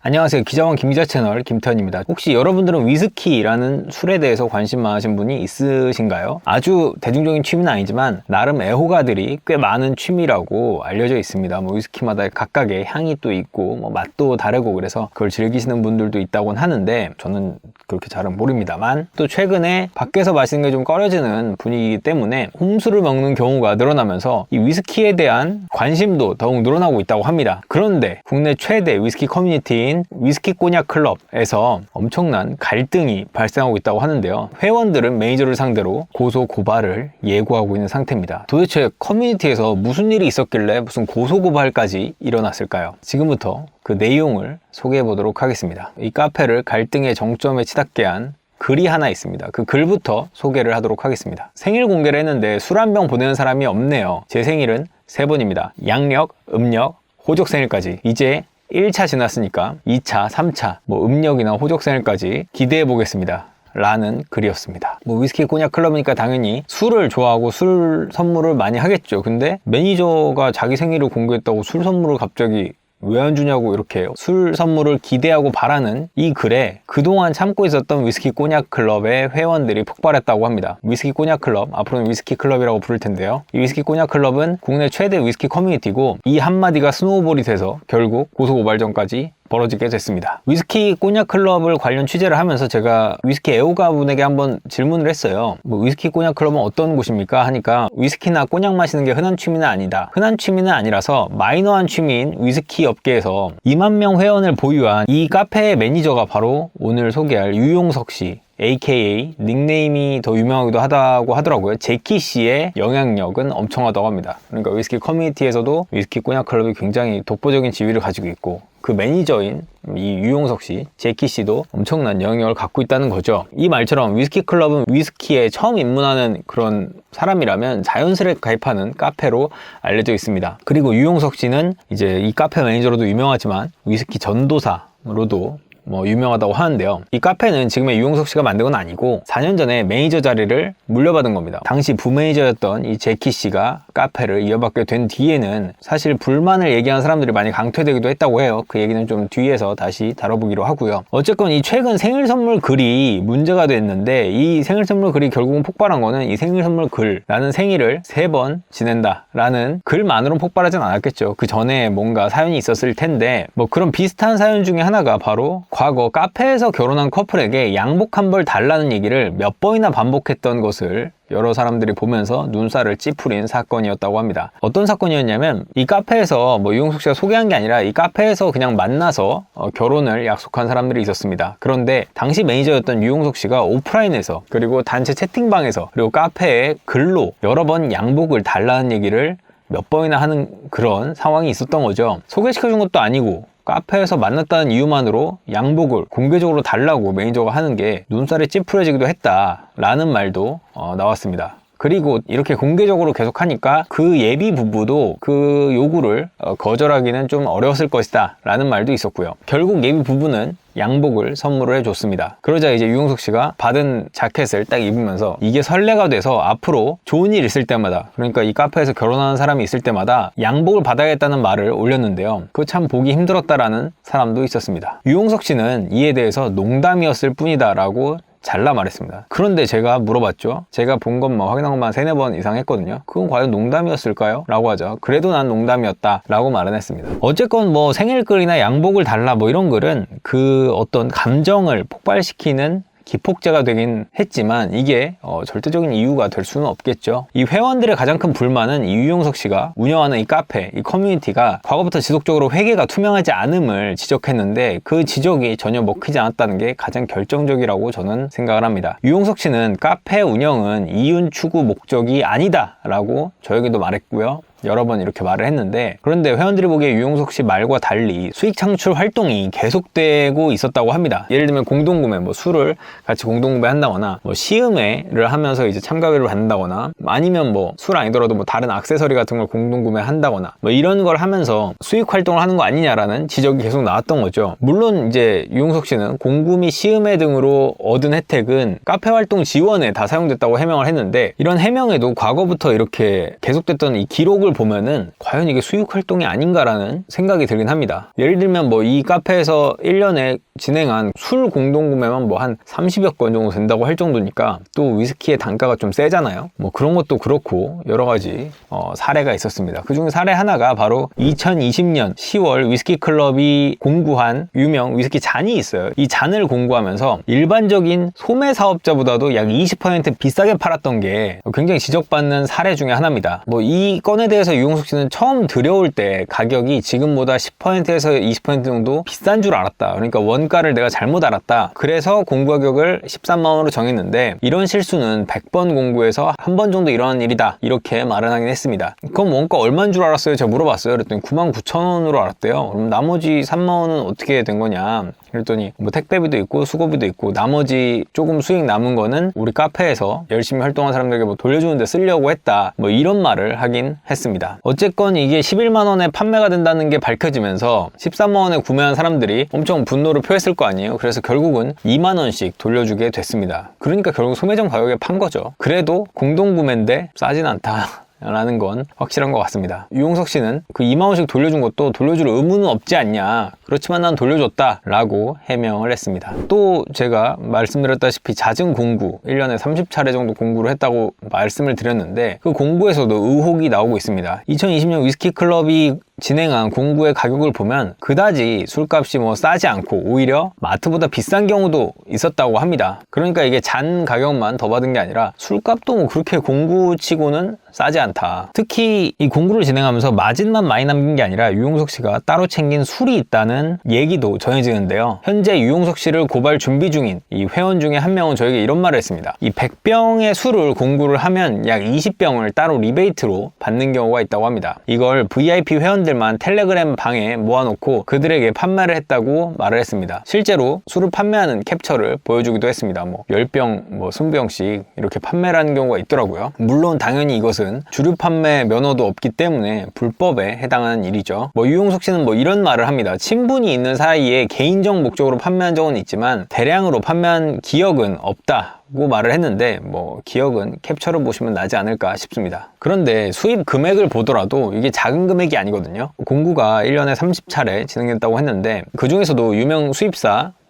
안녕하세요. 기자원 김기자 채널 김태현입니다. 혹시 여러분들은 위스키라는 술에 대해서 관심 많으신 분이 있으신가요? 아주 대중적인 취미는 아니지만 나름 애호가들이 꽤 많은 취미라고 알려져 있습니다. 위스키마다 각각의 향이 또 있고 맛도 다르고 그래서 그걸 즐기시는 분들도 있다고는 하는데 저는 그렇게 잘은 모릅니다만 또 최근에 밖에서 마시는 게 좀 꺼려지는 분위기이기 때문에 홈술을 먹는 경우가 늘어나면서 이 위스키에 대한 관심도 더욱 늘어나고 있다고 합니다. 그런데 국내 최대 위스키 커뮤니티인 위스키 꼬냑 클럽에서 엄청난 갈등이 발생하고 있다고 하는데요. 회원들은 매니저를 상대로 고소 고발을 예고하고 있는 상태입니다. 도대체 커뮤니티에서 무슨 일이 있었길래 무슨 고소 고발까지 일어났을까요? 지금부터 그 내용을 소개해 보도록 하겠습니다. 이 카페를 갈등의 정점에 치닫게 한 글이 하나 있습니다. 그 글부터 소개를 하도록 하겠습니다. 생일 공개를 했는데 술 한 병 보내는 사람이 없네요. 제 생일은 3번입니다. 양력, 음력, 호적 생일까지. 이제 1차 지났으니까 2차, 3차, 음력이나 호적 생일까지 기대해 보겠습니다. 라는 글이었습니다. 위스키 꼬냑 클럽이니까 당연히 술을 좋아하고 술 선물을 많이 하겠죠. 근데 매니저가 자기 생일을 공개했다고 술 선물을 갑자기 왜 안 주냐고 이렇게 술 선물을 기대하고 바라는 이 글에 그동안 참고 있었던 위스키 꼬냑 클럽의 회원들이 폭발했다고 합니다. 위스키 꼬냑 클럽, 앞으로는 위스키 클럽이라고 부를 텐데요. 이 위스키 꼬냑 클럽은 국내 최대 위스키 커뮤니티고 이 한마디가 스노우볼이 돼서 결국 고소고발전까지 벌어지게 됐습니다. 위스키 꼬냑 클럽을 관련 취재를 하면서 제가 위스키 애호가 분에게 한번 질문을 했어요. 위스키 꼬냑 클럽은 어떤 곳입니까? 하니까 위스키나 꼬냑 마시는 게 흔한 취미는 아니다. 흔한 취미는 아니라서 마이너한 취미인 위스키 업계에서 2만 명 회원을 보유한 이 카페의 매니저가 바로 오늘 소개할 유용석 씨, AKA 닉네임이 더 유명하기도 하다고 하더라고요. 제키 씨의 영향력은 엄청나다고 합니다. 그러니까 위스키 커뮤니티에서도 위스키 꼬냑 클럽이 굉장히 독보적인 지위를 가지고 있고 그 매니저인 이 유용석 씨, 제키 씨도 엄청난 영향력을 갖고 있다는 거죠. 이 말처럼 위스키 클럽은 위스키에 처음 입문하는 그런 사람이라면 자연스레 가입하는 카페로 알려져 있습니다. 그리고 유용석 씨는 이제 이 카페 매니저로도 유명하지만 위스키 전도사로도 유명하다고 하는데요. 이 카페는 지금의 유용석 씨가 만든 건 아니고 4년 전에 매니저 자리를 물려받은 겁니다. 당시 부매니저였던 이 제키 씨가 카페를 이어받게 된 뒤에는 사실 불만을 얘기한 사람들이 많이 강퇴되기도 했다고 해요. 그 얘기는 좀 뒤에서 다시 다뤄보기로 하고요. 어쨌건 이 최근 생일 선물 글이 문제가 됐는데 이 생일 선물 글이 결국은 폭발한 거는 이 생일 선물 글, 나는 생일을 3번 지낸다 라는 글만으로 폭발하진 않았겠죠. 그 전에 뭔가 사연이 있었을 텐데 그런 비슷한 사연 중에 하나가 바로 과거 카페에서 결혼한 커플에게 양복 한 벌 달라는 얘기를 몇 번이나 반복했던 것을 여러 사람들이 보면서 눈살을 찌푸린 사건이었다고 합니다. 어떤 사건이었냐면 이 카페에서 유용석 씨가 소개한 게 아니라 이 카페에서 그냥 만나서 결혼을 약속한 사람들이 있었습니다. 그런데 당시 매니저였던 유용석 씨가 오프라인에서 그리고 단체 채팅방에서 그리고 카페에 글로 여러 번 양복을 달라는 얘기를 몇 번이나 하는 그런 상황이 있었던 거죠. 소개시켜준 것도 아니고 카페에서 만났다는 이유만으로 양복을 공개적으로 달라고 매니저가 하는 게 눈살이 찌푸려지기도 했다라는 말도 나왔습니다. 그리고 이렇게 공개적으로 계속 하니까 그 예비 부부도 그 요구를 거절하기는 좀 어려웠을 것이다 라는 말도 있었고요. 결국 예비 부부는 양복을 선물을 해줬습니다. 그러자 이제 유용석 씨가 받은 자켓을 딱 입으면서 이게 선례가 돼서 앞으로 좋은 일 있을 때마다, 그러니까 이 카페에서 결혼하는 사람이 있을 때마다 양복을 받아야겠다는 말을 올렸는데요. 그거 참 보기 힘들었다라는 사람도 있었습니다. 유용석 씨는 이에 대해서 농담이었을 뿐이다 라고 잘라 말했습니다. 그런데 제가 물어봤죠. 제가 본 것만 확인한 것만 3-4번 이상 했거든요. 그건 과연 농담이었을까요? 라고 하죠. 그래도 난 농담이었다 라고 말은 했습니다. 어쨌건 생일글이나 양복을 달라 이런 글은 그 어떤 감정을 폭발시키는 기폭제가 되긴 했지만 이게 절대적인 이유가 될 수는 없겠죠. 이 회원들의 가장 큰 불만은 이 유용석 씨가 운영하는 이 카페, 이 커뮤니티가 과거부터 지속적으로 회계가 투명하지 않음을 지적했는데 그 지적이 전혀 먹히지 않았다는 게 가장 결정적이라고 저는 생각을 합니다. 유용석 씨는 카페 운영은 이윤 추구 목적이 아니다 라고 저에게도 말했고요. 여러 번 이렇게 말을 했는데, 그런데 회원들이 보기에 유용석 씨 말과 달리 수익 창출 활동이 계속되고 있었다고 합니다. 예를 들면 공동구매, 술을 같이 공동구매 한다거나 시음회를 하면서 이제 참가비를 받는다거나 아니면 술 아니더라도 다른 액세서리 같은 걸 공동구매 한다거나 이런 걸 하면서 수익 활동을 하는 거 아니냐라는 지적이 계속 나왔던 거죠. 물론 이제 유용석 씨는 공구미 시음회 등으로 얻은 혜택은 카페 활동 지원에 다 사용됐다고 해명을 했는데, 이런 해명에도 과거부터 이렇게 계속됐던 이 기록을 가격을 보면은 과연 이게 수익 활동이 아닌가라는 생각이 들긴 합니다. 예를 들면 뭐 이 카페에서 1년에 진행한 술 공동구매만 뭐 한 30여 건 정도 된다고 할 정도니까 또 위스키의 단가가 좀 세잖아요. 뭐 그런 것도 그렇고 여러 가지 사례가 있었습니다. 그중 사례 하나가 바로 2020년 10월 위스키 클럽이 공구한 유명 위스키 잔이 있어요. 이 잔을 공구하면서 일반적인 소매 사업자보다도 약 20% 비싸게 팔았던 게 굉장히 지적받는 사례 중에 하나입니다. 뭐 이 건에 대해서 유용석 씨는 처음 들여올 때 가격이 지금보다 10%에서 20% 정도 비싼 줄 알았다. 그러니까 원가를 내가 잘못 알았다. 그래서 공구 가격을 13만 원으로 정했는데 이런 실수는 100번 공구에서 한 번 정도 일어나는 일이다. 이렇게 말을 하긴 했습니다. 그럼 원가 얼마인 줄 알았어요? 제가 물어봤어요. 그랬더니 99,000원으로 알았대요. 그럼 나머지 3만 원은 어떻게 된 거냐? 그랬더니 뭐 택배비도 있고 수고비도 있고 나머지 조금 수익 남은 거는 우리 카페에서 열심히 활동한 사람들에게 뭐 돌려주는데 쓰려고 했다. 뭐 이런 말을 하긴 했습니다. 어쨌건 이게 11만 원에 판매가 된다는 게 밝혀지면서 13만 원에 구매한 사람들이 엄청 분노를 표했을 거 아니에요. 그래서 결국은 2만 원씩 돌려주게 됐습니다. 그러니까 결국 소매점 가격에 판 거죠. 그래도 공동구매인데 싸진 않다 라는 건 확실한 것 같습니다. 유용석 씨는 그 2만원씩 돌려준 것도 돌려줄 의무는 없지 않냐, 그렇지만 난 돌려줬다 라고 해명을 했습니다. 또 제가 말씀드렸다시피 잦은 공구, 1년에 30차례 정도 공구를 했다고 말씀을 드렸는데 그 공구에서도 의혹이 나오고 있습니다. 2020년 위스키 클럽이 진행한 공구의 가격을 보면 그다지 술값이 뭐 싸지 않고 오히려 마트보다 비싼 경우도 있었다고 합니다. 그러니까 이게 잔 가격만 더 받은 게 아니라 술값도 뭐 그렇게 공구치고는 싸지 않다. 특히 이 공구를 진행하면서 마진만 많이 남긴 게 아니라 유용석 씨가 따로 챙긴 술이 있다는 얘기도 전해지는데요. 현재 유용석 씨를 고발 준비 중인 이 회원 중에 한 명은 저에게 이런 말을 했습니다. 이 100병의 술을 공구를 하면 약 20병을 따로 리베이트로 받는 경우가 있다고 합니다. 이걸 VIP 회원들만 텔레그램 방에 모아놓고 그들에게 판매를 했다고 말을 했습니다. 실제로 술을 판매하는 캡처를 보여주기도 했습니다. 뭐 10병, 뭐 20병씩 이렇게 판매를 하는 경우가 있더라고요. 물론 당연히 이것은 주류 판매 면허도 없기 때문에 불법에 해당하는 일이죠. 뭐 유용석 씨는 뭐 이런 말을 합니다. 친분이 있는 사이에 개인적 목적으로 판매한 적은 있지만 대량으로 판매한 기억은 없다 고 말을 했는데 뭐 기억은 캡처를 보시면 나지 않을까 싶습니다. 그런데 수입 금액을 보더라도 이게 작은 금액이 아니거든요. 공구가 1년에 30차례 진행됐다고 했는데 그 중에서도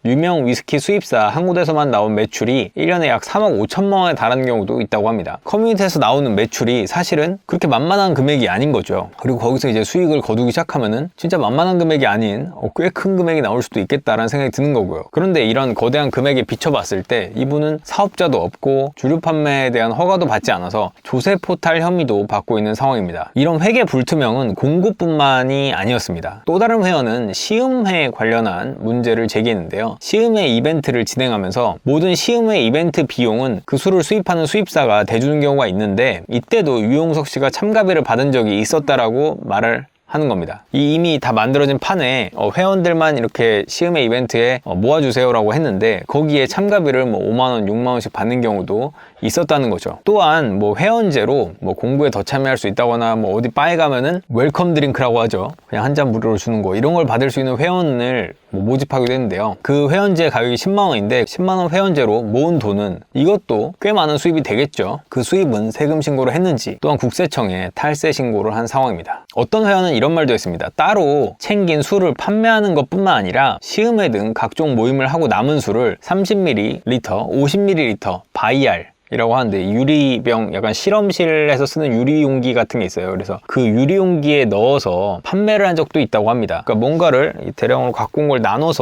유명 위스키 수입사 한 곳에서만 나온 매출이 1년에 약 3억 5천만 원에 달하는 경우도 있다고 합니다. 커뮤니티에서 나오는 매출이 사실은 그렇게 만만한 금액이 아닌 거죠. 그리고 거기서 이제 수익을 거두기 시작하면은 진짜 만만한 금액이 아닌 꽤 큰 금액이 나올 수도 있겠다라는 생각이 드는 거고요. 그런데 이런 거대한 금액에 비춰봤을 때 이분은 사업자도 없고 주류 판매에 대한 허가도 받지 않아서 조세 포탈 혐의도 받고 있는 상황입니다. 이런 회계 불투명은 공구뿐만이 아니었습니다. 또 다른 회원은 시음회 관련한 문제를 제기했는데요. 시음회 이벤트를 진행하면서 모든 시음회 이벤트 비용은 그 술을 수입하는 수입사가 대주는 경우가 있는데 이때도 유용석 씨가 참가비를 받은 적이 있었다라고 말을 하는 겁니다. 이미 다 만들어진 판에 회원들만 이렇게 시음회 이벤트에 모아주세요라고 했는데 거기에 참가비를 뭐 5만원, 6만원씩 받는 경우도 있었다는 거죠. 또한 뭐 회원제로 뭐 공부에 더 참여할 수 있다거나 뭐 어디 바에 가면은 웰컴 드링크라고 하죠. 그냥 한 잔 무료로 주는 거, 이런 걸 받을 수 있는 회원을 뭐 모집하기도 했는데요. 그 회원제 가격이 10만원인데 10만원 회원제로 모은 돈은 이것도 꽤 많은 수입이 되겠죠. 그 수입은 세금 신고를 했는지 또한 국세청에 탈세 신고를 한 상황입니다. 어떤 회원은 이런 말도 했습니다. 따로 챙긴 술을 판매하는 것뿐만 아니라 시음회 등 각종 모임을 하고 남은 술을 30ml, 50ml 바이알 이라고 하는데 유리병, 약간 실험실에서 쓰는 유리용기 같은 게 있어요. 그래서 그 유리용기에 넣어서 판매를 한 적도 있다고 합니다. 그러니까 뭔가를 대량으로 갖고 온 걸 나눠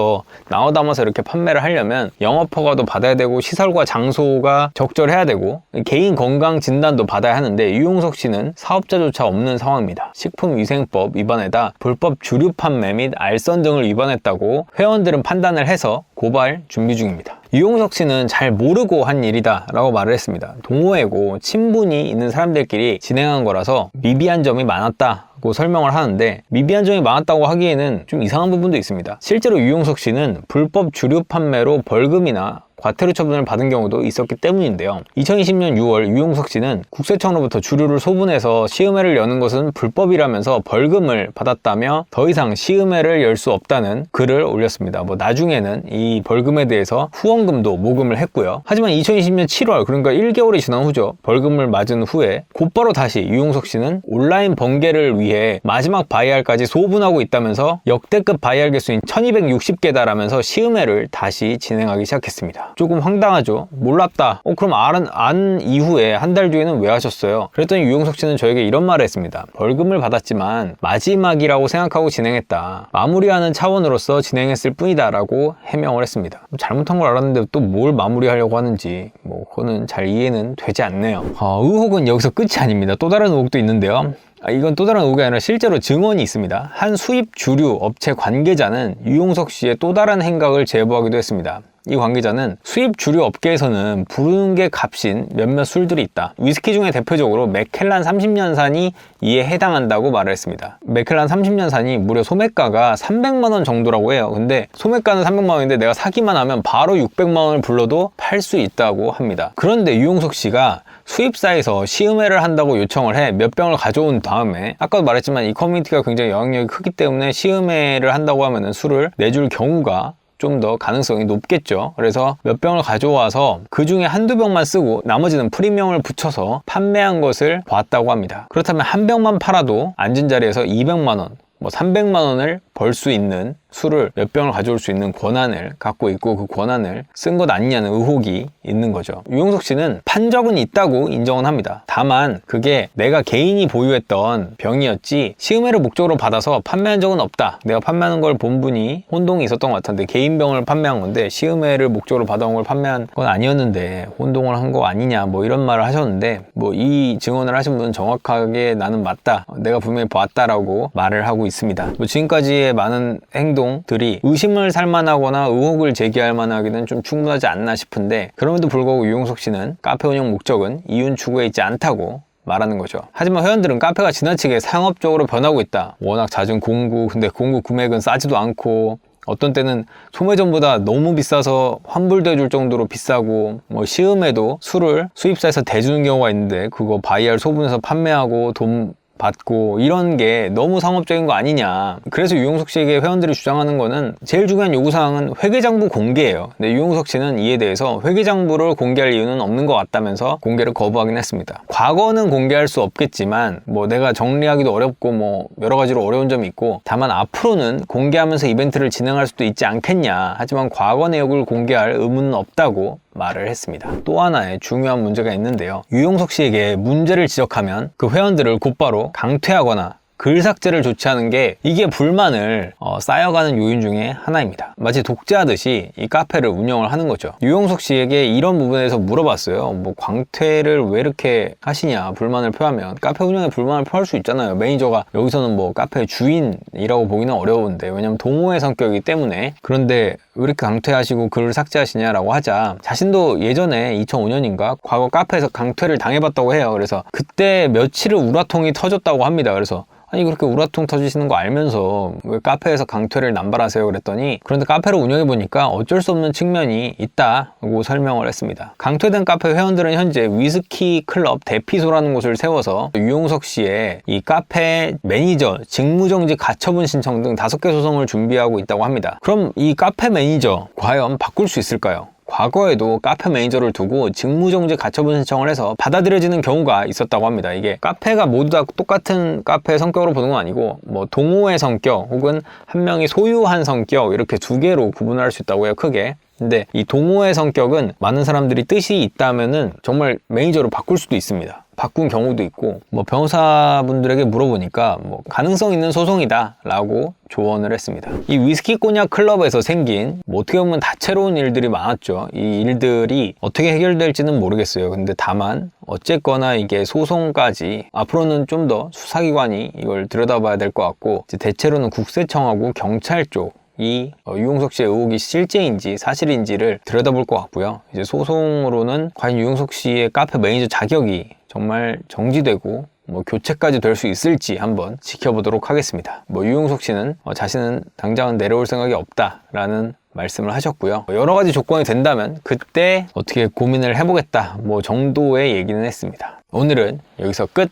담아서 이렇게 판매를 하려면 영업허가도 받아야 되고 시설과 장소가 적절해야 되고 개인 건강 진단도 받아야 하는데 유용석 씨는 사업자조차 없는 상황입니다. 식품위생법 위반에다 불법 주류 판매 및 알선 등을 위반했다고 회원들은 판단을 해서 고발 준비 중입니다. 유용석 씨는 잘 모르고 한 일이다 라고 말을 했습니다. 동호회고 친분이 있는 사람들끼리 진행한 거라서 미비한 점이 많았다고 설명을 하는데 미비한 점이 많았다고 하기에는 좀 이상한 부분도 있습니다. 실제로 유용석 씨는 불법 주류 판매로 벌금이나 과태료 처분을 받은 경우도 있었기 때문인데요. 2020년 6월 유용석 씨는 국세청으로부터 주류를 소분해서 시음회를 여는 것은 불법이라면서 벌금을 받았다며 더 이상 시음회를 열 수 없다는 글을 올렸습니다. 나중에는 이 벌금에 대해서 후원금도 모금을 했고요. 하지만 2020년 7월, 그러니까 1개월이 지난 후죠. 벌금을 맞은 후에 곧바로 다시 유용석 씨는 온라인 번개를 위해 마지막 바이알까지 소분하고 있다면서 역대급 바이알 개수인 1260개다라면서 시음회를 다시 진행하기 시작했습니다. 조금 황당하죠. 몰랐다. 그럼 안 이후에 한 달 뒤에는 왜 하셨어요? 그랬더니 유용석 씨는 저에게 이런 말을 했습니다. 벌금을 받았지만 마지막이라고 생각하고 진행했다. 마무리하는 차원으로서 진행했을 뿐이다 라고 해명을 했습니다. 잘못한 걸 알았는데 또 뭘 마무리하려고 하는지 그거는 잘 이해는 되지 않네요. 의혹은 여기서 끝이 아닙니다. 또 다른 의혹도 있는데요. 이건 또 다른 의혹이 아니라 실제로 증언이 있습니다. 한 수입 주류 업체 관계자는 유용석 씨의 또 다른 행각을 제보하기도 했습니다. 이 관계자는 수입 주류 업계에서는 부르는 게 값인 몇몇 술들이 있다. 위스키 중에 대표적으로 맥켈란 30년산이 이에 해당한다고 말을 했습니다. 맥켈란 30년산이 무려 소매가가 300만 원 정도라고 해요. 근데 소매가는 300만 원인데 내가 사기만 하면 바로 600만 원을 불러도 팔 수 있다고 합니다. 그런데 유용석 씨가 수입사에서 시음회를 한다고 요청을 해 몇 병을 가져온 다음에, 아까도 말했지만 이 커뮤니티가 굉장히 영향력이 크기 때문에 시음회를 한다고 하면은 술을 내줄 경우가 좀 더 가능성이 높겠죠. 그래서 몇 병을 가져와서 그 중에 한두 병만 쓰고 나머지는 프리미엄을 붙여서 판매한 것을 봤다고 합니다. 그렇다면 한 병만 팔아도 앉은 자리에서 200만 원, 300만 원을 벌 수 있는 술을 몇 병을 가져올 수 있는 권한을 갖고 있고 그 권한을 쓴 것 아니냐는 의혹이 있는 거죠. 유용석 씨는 판 적은 있다고 인정은 합니다. 다만 그게 내가 개인이 보유했던 병이었지 시음회를 목적으로 받아서 판매한 적은 없다. 내가 판매하는 걸 본 분이 혼동이 있었던 것 같은데 개인 병을 판매한 건데 시음회를 목적으로 받아온 걸 판매한 건 아니었는데 혼동을 한 거 아니냐 이런 말을 하셨는데 이 증언을 하신 분은 정확하게 나는 맞다. 내가 분명히 봤다라고 말을 하고 있습니다. 지금까지의 많은 행동들이 의심을 살만하거나 의혹을 제기할 만하기는 좀 충분하지 않나 싶은데 그럼에도 불구하고 유용석 씨는 카페 운영 목적은 이윤 추구에 있지 않다고 말하는 거죠. 하지만 회원들은 카페가 지나치게 상업적으로 변하고 있다. 워낙 잦은 공구, 근데 공구 금액은 싸지도 않고 어떤 때는 소매점보다 너무 비싸서 환불돼 줄 정도로 비싸고 시음에도 술을 수입사에서 대주는 경우가 있는데 그거 바이알 소분해서 판매하고 돈 받고 이런 게 너무 상업적인 거 아니냐. 그래서 유용석 씨에게 회원들이 주장하는 거는 제일 중요한 요구사항은 회계장부 공개예요. 근데 유용석 씨는 이에 대해서 회계장부를 공개할 이유는 없는 것 같다면서 공개를 거부하긴 했습니다. 과거는 공개할 수 없겠지만 내가 정리하기도 어렵고 여러 가지로 어려운 점이 있고 다만 앞으로는 공개하면서 이벤트를 진행할 수도 있지 않겠냐. 하지만 과거 내역을 공개할 의무는 없다고 말을 했습니다. 또 하나의 중요한 문제가 있는데요. 유용석 씨에게 문제를 지적하면 그 회원들을 곧바로 강퇴하거나 글 삭제를 조치하는 게 이게 불만을 쌓여가는 요인 중에 하나입니다. 마치 독재하듯이 이 카페를 운영을 하는 거죠. 유용석 씨에게 이런 부분에서 물어봤어요. 광퇴를 왜 이렇게 하시냐, 불만을 표하면. 카페 운영에 불만을 표할 수 있잖아요. 매니저가 여기서는 카페 주인이라고 보기는 어려운데, 왜냐면 동호회 성격이기 때문에. 그런데 왜 이렇게 강퇴하시고 글을 삭제하시냐라고 하자 자신도 예전에 2005년인가 과거 카페에서 강퇴를 당해봤다고 해요. 그래서 그때 며칠을 우라통이 터졌다고 합니다. 그래서 아니 그렇게 우라통 터지시는 거 알면서 왜 카페에서 강퇴를 남발하세요? 그랬더니 그런데 카페를 운영해보니까 어쩔 수 없는 측면이 있다고 설명을 했습니다. 강퇴된 카페 회원들은 현재 위스키 클럽 대피소라는 곳을 세워서 유용석 씨의 이 카페 매니저 직무정지 가처분 신청 등 5개 소송을 준비하고 있다고 합니다. 그럼 이 카페 매니저 과연 바꿀 수 있을까요? 과거에도 카페 매니저를 두고 직무정지 가처분 신청을 해서 받아들여지는 경우가 있었다고 합니다. 이게 카페가 모두 다 똑같은 카페 성격으로 보는 건 아니고 동호회 성격 혹은 한 명이 소유한 성격 이렇게 2개로 구분을 할 수 있다고 해요. 크게. 근데 이 동호회 성격은 많은 사람들이 뜻이 있다면은 정말 매니저로 바꿀 수도 있습니다. 바꾼 경우도 있고 변호사분들에게 물어보니까 가능성 있는 소송이다 라고 조언을 했습니다. 이 위스키 꼬냑 클럽에서 생긴 어떻게 보면 다채로운 일들이 많았죠. 이 일들이 어떻게 해결될지는 모르겠어요. 근데 다만 어쨌거나 이게 소송까지 앞으로는 좀 더 수사기관이 이걸 들여다봐야 될 것 같고 대체로는 국세청하고 경찰 쪽 이 유용석 씨의 의혹이 실제인지 사실인지를 들여다볼 것 같고요. 이제 소송으로는 과연 유용석 씨의 카페 매니저 자격이 정말 정지되고 교체까지 될 수 있을지 한번 지켜보도록 하겠습니다. 유용석 씨는 자신은 당장은 내려올 생각이 없다라는 말씀을 하셨고요. 여러 가지 조건이 된다면 그때 어떻게 고민을 해보겠다 뭐 정도의 얘기는 했습니다. 오늘은 여기서 끝!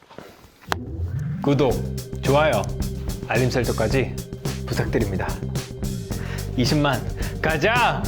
구독, 좋아요, 알림 설정까지 부탁드립니다. 20만 가자!